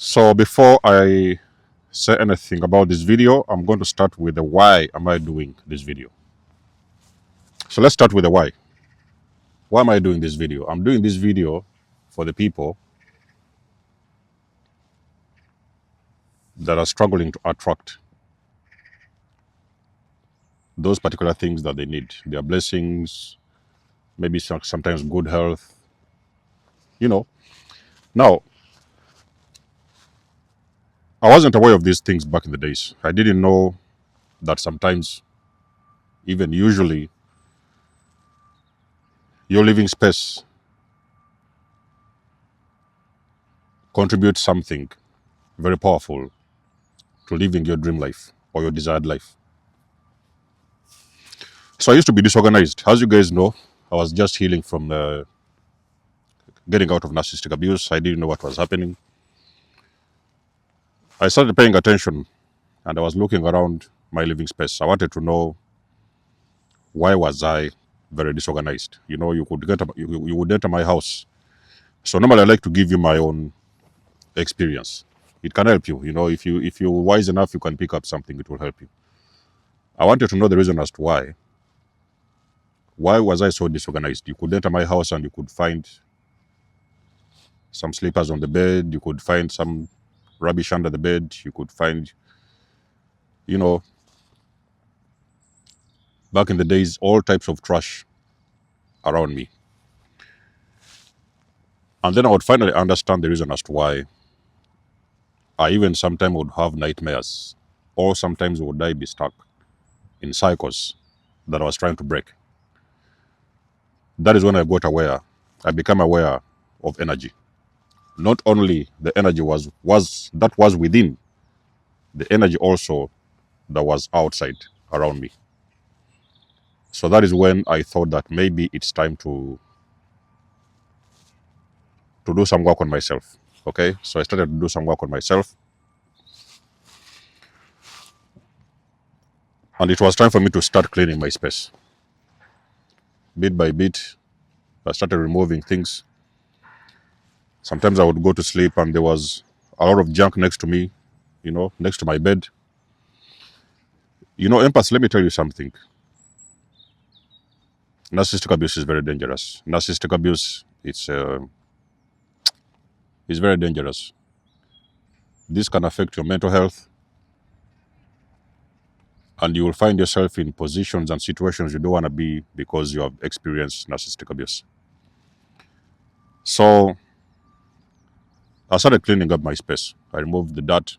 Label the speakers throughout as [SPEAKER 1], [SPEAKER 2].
[SPEAKER 1] So before I say anything about this video, I'm going to start with the why am I doing this video. So let's start with the why. Why am I doing this video? I'm doing this video for the people that are struggling to attract those particular things that they need. Their blessings, maybe sometimes good health, you know. Now, I wasn't aware of these things back in the days. I didn't know that sometimes, even usually, your living space contributes something very powerful to living your dream life or your desired life. So I used to be disorganized. As you guys know, I was just healing from getting out of narcissistic abuse. I didn't know what was happening. I started paying attention and I was looking around my living space. I wanted to know, why was I very disorganized? You would enter my house. So normally I like to give you my own experience. It can help you. If you're wise enough, you can pick up something. It will help you. I wanted to know the reason as to why. Why was I so disorganized? You could enter my house and you could find some slippers on the bed. You could find some rubbish under the bed. You could find, back in the days, all types of trash around me. And then I would finally understand the reason as to why. I even sometimes would have nightmares, or sometimes would I be stuck in cycles that I was trying to break. That is when I got aware. I became aware of energy. Not only the energy was within, the energy also that was outside around me. So that is when I thought that maybe it's time to do some work on myself. Okay, so I started to do some work on myself, and it was time for me to start cleaning my space. Bit by bit, I started removing things. Sometimes I would go to sleep and there was a lot of junk next to me, next to my bed. Empaths, let me tell you something. Narcissistic abuse is very dangerous. Narcissistic abuse, it's very dangerous. This can affect your mental health, and you will find yourself in positions and situations you don't want to be because you have experienced narcissistic abuse. So I started cleaning up my space. I removed the dirt.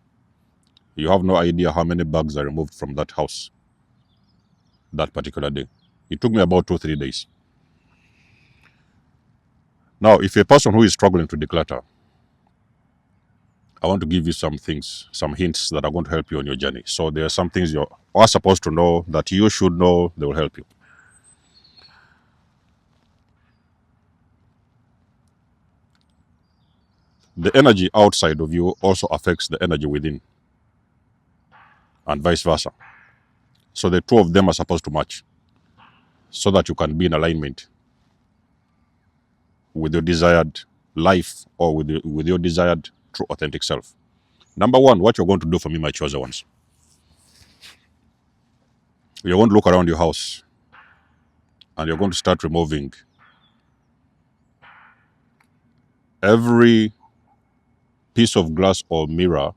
[SPEAKER 1] You have no idea how many bags I removed from that house that particular day. It took me about 2-3 days. Now, if you're a person who is struggling to declutter, I want to give you some things, some hints that are going to help you on your journey. So there are some things you are supposed to know that you should know. They will help you. The energy outside of you also affects the energy within, and vice versa. So the two of them are supposed to match so that you can be in alignment with your desired life, or with your desired true authentic self. Number one, what you're going to do for me, my chosen ones, you're going to look around your house and you're going to start removing every piece of glass or mirror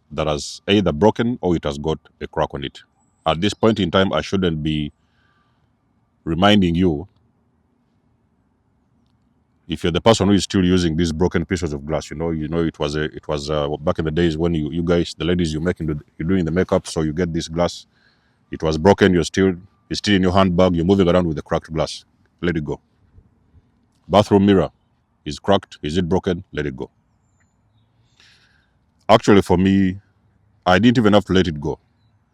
[SPEAKER 1] that has either broken or it has got a crack on it. At this point in time, I shouldn't be reminding you. If you're the person who is still using these broken pieces of glass, it was back in the days when you guys, the ladies, you're doing the makeup, so you get this glass. It was broken. It's still in your handbag. You're moving around with the cracked glass. Let it go. Bathroom mirror is cracked. Is it broken? Let it go. Actually, for me, I didn't even have to let it go.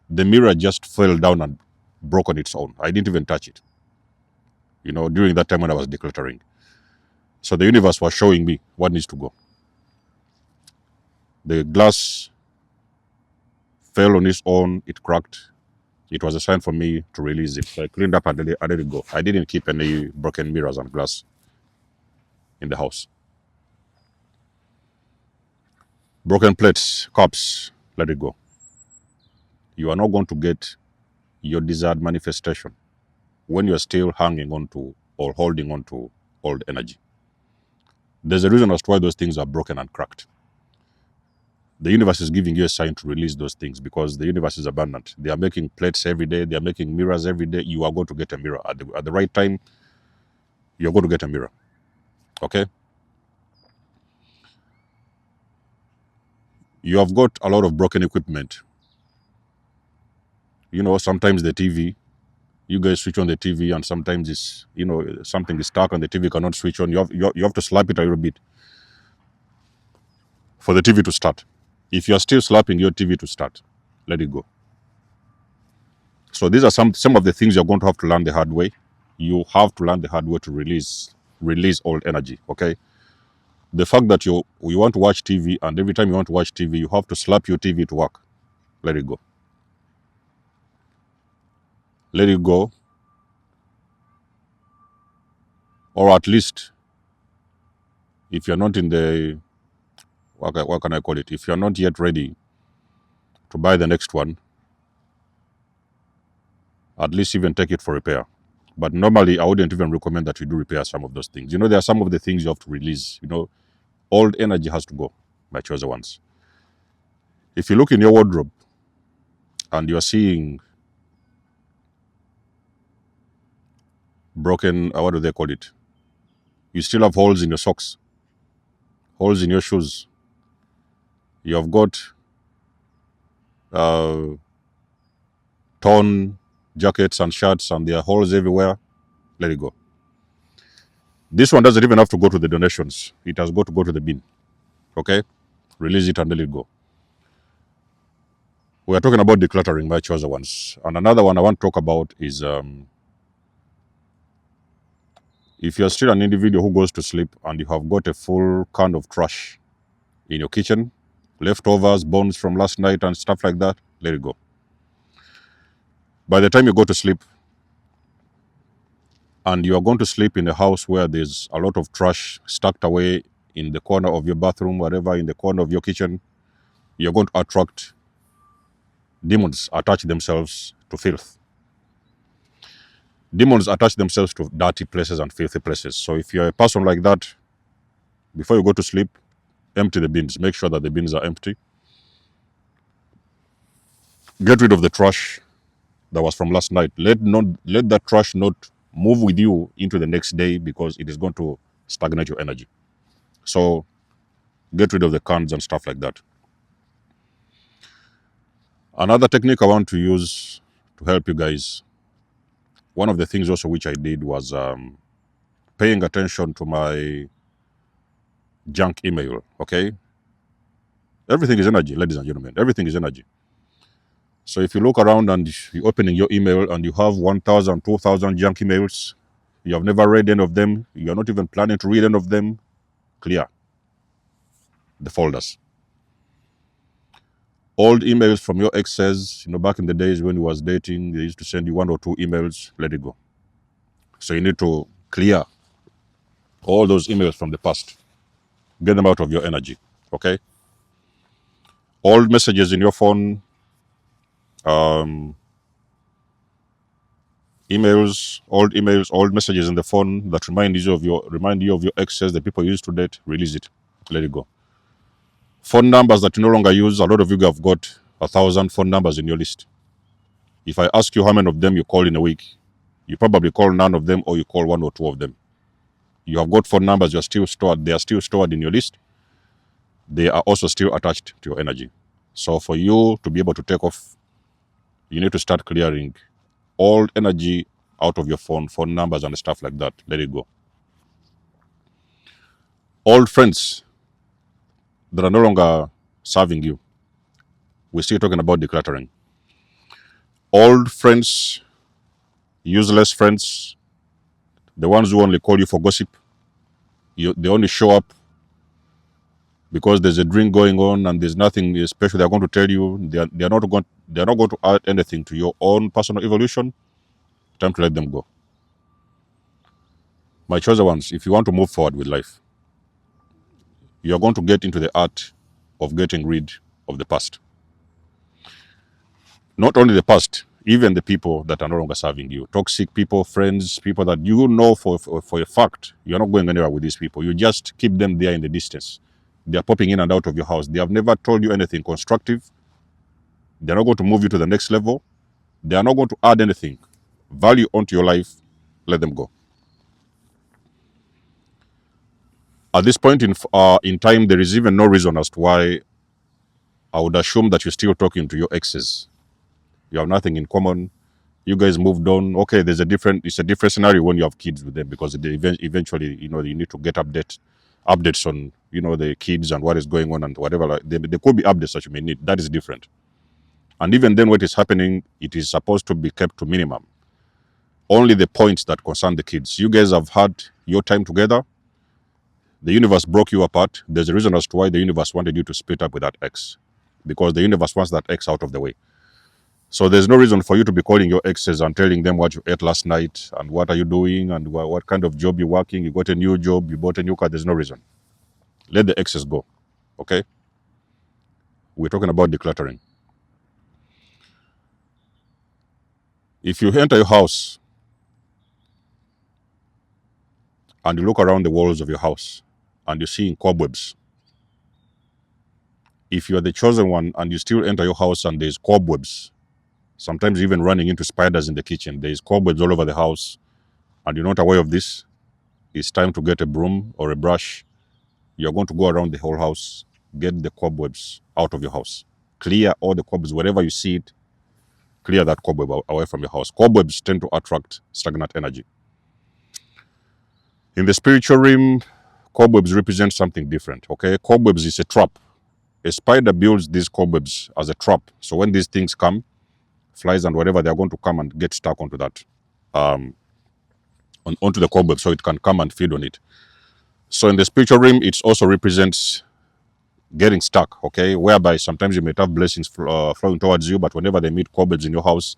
[SPEAKER 1] The mirror just fell down and broke on its own. I didn't even touch it. During that time when I was decluttering. So the universe was showing me what needs to go. The glass fell on its own. It cracked. It was a sign for me to release it. So I cleaned up and let it go. I didn't keep any broken mirrors and glass in the house. Broken plates, cups, let it go. You are not going to get your desired manifestation when you are still hanging on to or holding on to old energy. There's a reason as to why those things are broken and cracked. The universe is giving you a sign to release those things because the universe is abundant. They are making plates every day. They are making mirrors every day. You are going to get a mirror. At the right time, you're going to get a mirror. Okay? You have got a lot of broken equipment. You know, sometimes the TV, you guys switch on the TV and sometimes it's, you know, something is stuck and the TV cannot switch on. You have to slap it a little bit for the TV to start. If you are still slapping your TV to start, let it go. So these are some of the things you're going to have to learn the hard way. You have to learn the hard way to release old energy, okay? The fact that you want to watch TV and every time you want to watch TV, you have to slap your TV to work. Let it go. Let it go. Or at least, if you're not in the, what can I call it? If you're not yet ready to buy the next one, at least even take it for repair. But normally, I wouldn't even recommend that you do repair some of those things. You know, there are some of the things you have to release. You know, old energy has to go, my chosen ones. If you look in your wardrobe and you're seeing broken, what do they call it? You still have holes in your socks, holes in your shoes. You have got torn jackets and shirts and there are holes everywhere. Let it go. This one doesn't even have to go to the donations. It has got to go to the bin. Okay? Release it and let it go. We are talking about decluttering, my chosen ones. And another one I want to talk about is if you're still an individual who goes to sleep and you have got a full can of trash in your kitchen, leftovers, bones from last night and stuff like that, let it go. By the time you go to sleep, and you are going to sleep in a house where there's a lot of trash stacked away in the corner of your bathroom, whatever, in the corner of your kitchen, you're going to attract demons attach themselves to filth. Demons attach themselves to dirty places and filthy places. So if you're a person like that, before you go to sleep, empty the bins. Make sure that the bins are empty. Get rid of the trash that was from last night. Let that trash not move with you into the next day because it is going to stagnate your energy. So get rid of the cans and stuff like that. Another technique I want to use to help you guys, one of the things also which I did was paying attention to my junk email, okay? Everything is energy, ladies and gentlemen. Everything is energy. So if you look around and you're opening your email and you have 1,000, 2,000 junk emails, you have never read any of them, you're not even planning to read any of them, clear the folders. Old emails from your exes, you know, back in the days when you was dating, they used to send you 1 or 2 emails, let it go. So you need to clear all those emails from the past. Get them out of your energy, okay? Old messages in your phone, emails, old messages in the phone that remind you of your exes, the people you used to date, release it, let it go. Phone numbers that you no longer use, a lot of you have got 1,000 phone numbers in your list. If I ask you how many of them you call in a week, you probably call none of them or you call 1 or 2 of them. You have got phone numbers, they are still stored in your list. They are also still attached to your energy. So for you to be able to take off, you need to start clearing old energy out of your phone numbers and stuff like that. Let it go. Old friends that are no longer serving you. We're still talking about decluttering. Old friends, useless friends, the ones who only call you for gossip. They only show up because there's a drink going on and there's nothing special they're going to tell you. They're not going to add anything to your own personal evolution. Time to let them go. My chosen ones, if you want to move forward with life, you're going to get into the art of getting rid of the past. Not only the past, even the people that are no longer serving you. Toxic people, friends, people that you know for a fact you're not going anywhere with these people. You just keep them there in the distance. They're popping in and out of your house. They have never told you anything constructive. They're not going to move you to the next level. They are not going to add anything value onto your life. Let them go. At this point in time, there is even no reason as to why I would assume that you're still talking to your exes. You have nothing in common. You guys moved on. Okay, it's a different scenario when you have kids with them, because eventually, you need to get updates on, the kids and what is going on and whatever. Like, there could be updates that you may need. That is different. And even then, what is happening, it is supposed to be kept to minimum. Only the points that concern the kids. You guys have had your time together. The universe broke you apart. There's a reason as to why the universe wanted you to split up with that ex, because the universe wants that ex out of the way. So there's no reason for you to be calling your exes and telling them what you ate last night and what are you doing and what kind of job you're working. You got a new job, you bought a new car. There's no reason. Let the exes go. Okay? We're talking about decluttering. If you enter your house and you look around the walls of your house and you're seeing cobwebs, if you're the chosen one and you still enter your house and there's cobwebs, sometimes even running into spiders in the kitchen, there's cobwebs all over the house, and you're not aware of this, it's time to get a broom or a brush. You're going to go around the whole house, get the cobwebs out of your house. Clear all the cobwebs. Wherever you see it, clear that cobweb away from your house. Cobwebs tend to attract stagnant energy. In the spiritual realm, cobwebs represent something different, okay? Cobwebs is a trap. A spider builds these cobwebs as a trap. So when these things come, flies and whatever, they're going to come and get stuck onto that, onto the cobweb, so it can come and feed on it. So in the spiritual realm, it also represents getting stuck, okay? Whereby sometimes you may have blessings flowing towards you, but whenever they meet cobwebs in your house,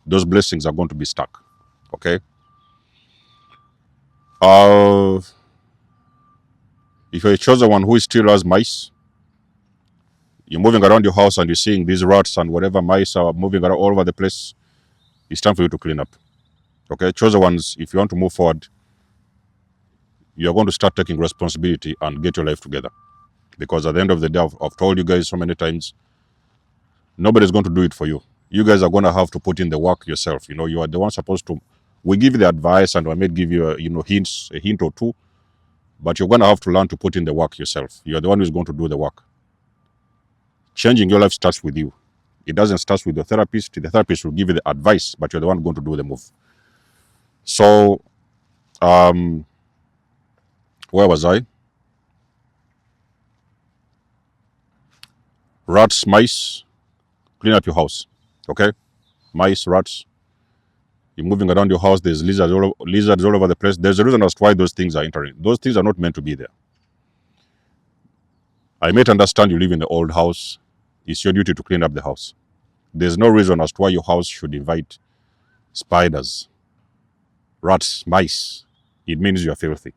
[SPEAKER 1] those blessings are going to be stuck, okay? If you're a chosen one who still has mice, you're moving around your house and you're seeing these rats and whatever mice are moving around all over the place, it's time for you to clean up, okay? Chosen ones, if you want to move forward, you're going to start taking responsibility and get your life together. Because at the end of the day, I've told you guys so many times, nobody's going to do it for you. You guys are going to have to put in the work yourself. You are the one supposed to. We give you the advice and I may give you, a hint or two, but you're going to have to learn to put in the work yourself. You're the one who's going to do the work. Changing your life starts with you. It doesn't start with the therapist. The therapist will give you the advice, but you're the one going to do the move. So, where was I? Rats, mice, clean up your house. Okay? Mice, rats. You're moving around your house, there's lizards all over the place. There's a reason as to why those things are entering. Those things are not meant to be there. I might understand you live in the old house. It's your duty to clean up the house. There's no reason as to why your house should invite spiders, rats, mice. It means you're filthy.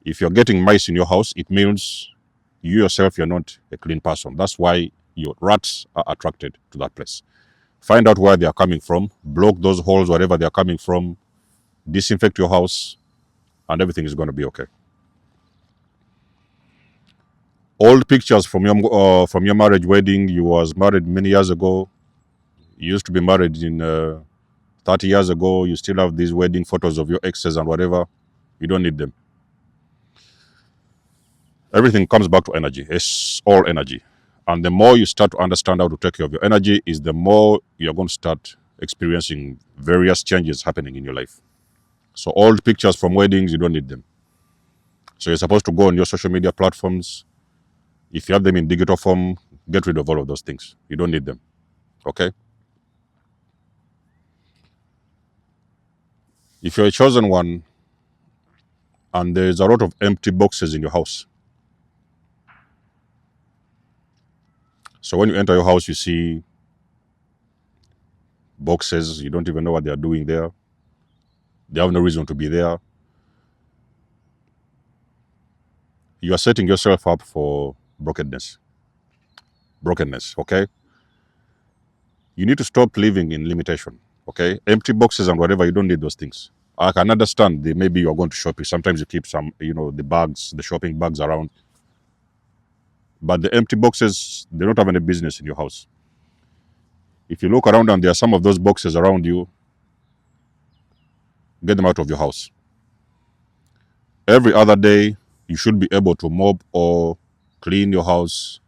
[SPEAKER 1] If you're getting mice in your house, it means you yourself, you're not a clean person. That's why your rats are attracted to that place. Find out where they are coming from, block those holes wherever they are coming from, disinfect your house, and everything is going to be okay. Old pictures from your marriage wedding. You was married many years ago. You used to be married in 30 years ago. You still have these wedding photos of your exes and whatever. You don't need them. Everything comes back to energy. It's all energy. And the more you start to understand how to take care of your energy, is the more you're going to start experiencing various changes happening in your life. So old pictures from weddings, you don't need them. So you're supposed to go on your social media platforms. If you have them in digital form, get rid of all of those things. You don't need them. Okay? If you're a chosen one and there's a lot of empty boxes in your house, so when you enter your house, you see boxes, you don't even know what they're doing there. They have no reason to be there. You are setting yourself up for brokenness. brokenness, okay? You need to stop living in limitation, okay? Empty boxes and whatever, you don't need those things. I can understand that maybe you're going to shop. Sometimes you keep some, the bags, the shopping bags around. But the empty boxes, they don't have any business in your house. If you look around and there are some of those boxes around you, get them out of your house. Every other day, you should be able to mop or clean your house,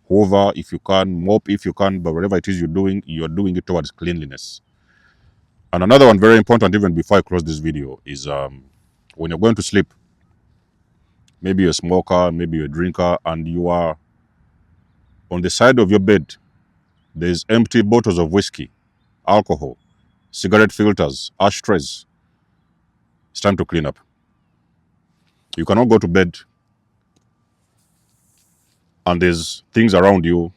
[SPEAKER 1] hoover if you can, mop if you can, but whatever it is you're doing it towards cleanliness. And another one very important, even before I close this video, is when you're going to sleep, maybe you're a smoker, maybe you're a drinker, and you are on the side of your bed, there's empty bottles of whiskey, alcohol, cigarette filters, ashtrays. It's time to clean up. You cannot go to bed and there's things around you,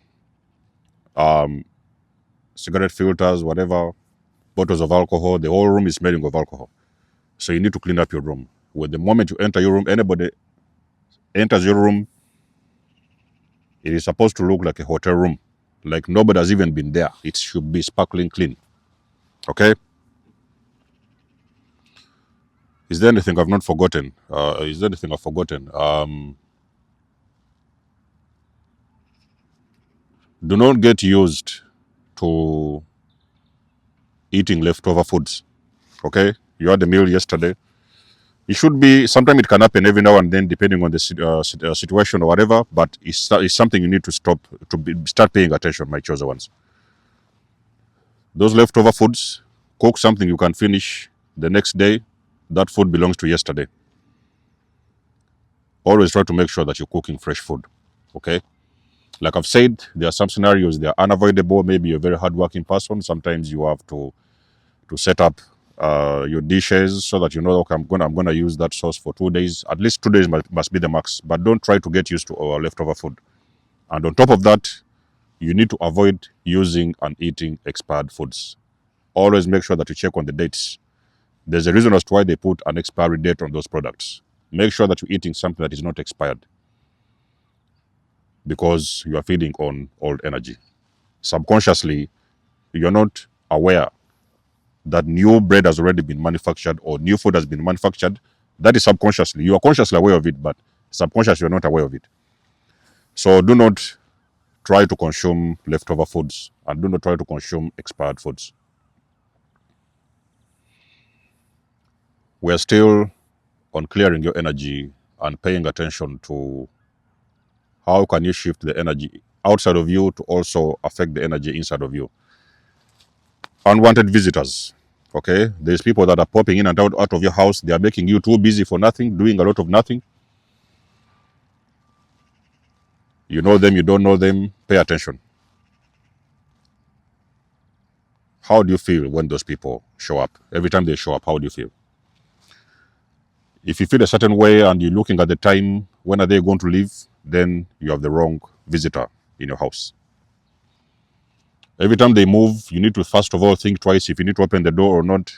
[SPEAKER 1] cigarette filters, whatever, bottles of alcohol. The whole room is smelling of alcohol. So you need to clean up your room. With the moment you enter your room, anybody enters your room, it is supposed to look like a hotel room, like nobody has even been there. It should be sparkling clean. Okay? Is there anything I've not forgotten? Is there anything I've forgotten? Do not get used to eating leftover foods. Okay? You had a meal yesterday. It should be, sometimes it can happen every now and then, depending on the situation or whatever, but it's something you need to start paying attention, my chosen ones. Those leftover foods, cook something you can finish the next day. That food belongs to yesterday. Always try to make sure that you're cooking fresh food, okay? Like I've said, there are some scenarios, they are unavoidable. Maybe you're a very hardworking person. Sometimes you have to set up your dishes so that you know, okay, I'm gonna use that sauce for 2 days. At least 2 days must be the max. But don't try to get used to leftover food. And on top of that, you need to avoid using and eating expired foods. Always make sure that you check on the dates. There's a reason as to why they put an expiry date on those products. Make sure that you're eating something that is not expired, because you are feeding on old energy. Subconsciously, you're not aware that new bread has already been manufactured or new food has been manufactured. That is subconsciously. You are consciously aware of it, but subconsciously you're not aware of it. So do not try to consume leftover foods and do not try to consume expired foods. We're still on clearing your energy and paying attention to how can you shift the energy outside of you to also affect the energy inside of you. Unwanted visitors. Okay, there's people that are popping in and out of your house. They are making you too busy for nothing, doing a lot of nothing. You know them, you don't know them. Pay attention. How do you feel when those people show up? Every time they show up, how do you feel? If you feel a certain way and you're looking at the time, when are they going to leave? Then you have the wrong visitor in your house. Every time they move, you need to first of all think twice if you need to open the door or not.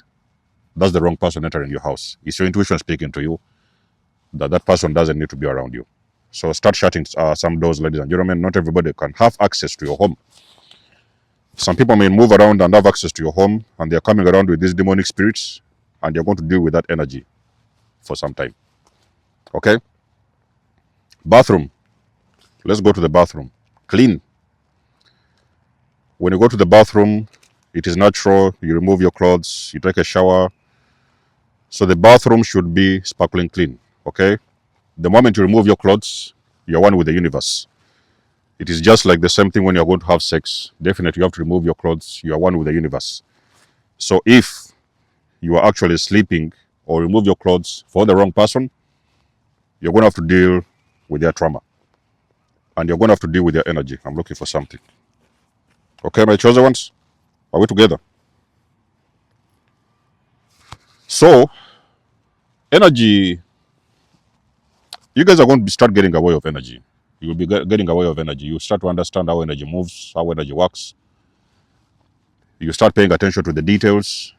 [SPEAKER 1] That's the wrong person entering your house. It's your intuition speaking to you that that person doesn't need to be around you. So start shutting some doors, ladies and gentlemen. Not everybody can have access to your home. Some people may move around and have access to your home, and they're coming around with these demonic spirits, and you're going to deal with that energy for some time. Okay? Bathroom. Let's go to the bathroom. Clean. When you go to the bathroom, it is natural. You remove your clothes, you take a shower. So the bathroom should be sparkling clean. Okay? The moment you remove your clothes, you're one with the universe. It is just like the same thing when you're going to have sex. Definitely you have to remove your clothes. You are one with the universe. So if you are actually sleeping or remove your clothes for the wrong person, you're going to have to deal with their trauma. And you're going to have to deal with their energy. I'm looking for something. Okay, my chosen ones? Are we together? So, energy, you guys are going to start getting aware of energy. You will be getting aware of energy. You start to understand how energy moves, how energy works. You start paying attention to the details.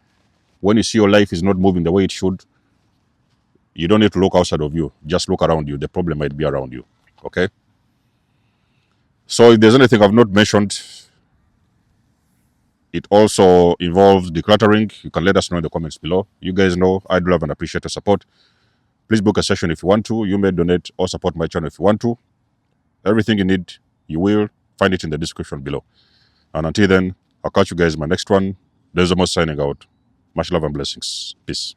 [SPEAKER 1] When you see your life is not moving the way it should, you don't need to look outside of you. Just look around you. The problem might be around you. Okay? So if there's anything I've not mentioned, it also involves decluttering. You can let us know in the comments below. You guys know I do love and appreciate the support. Please book a session if you want to. You may donate or support my channel if you want to. Everything you need, you will find it in the description below. And until then, I'll catch you guys in my next one. There's almost signing out. Much love and blessings. Peace.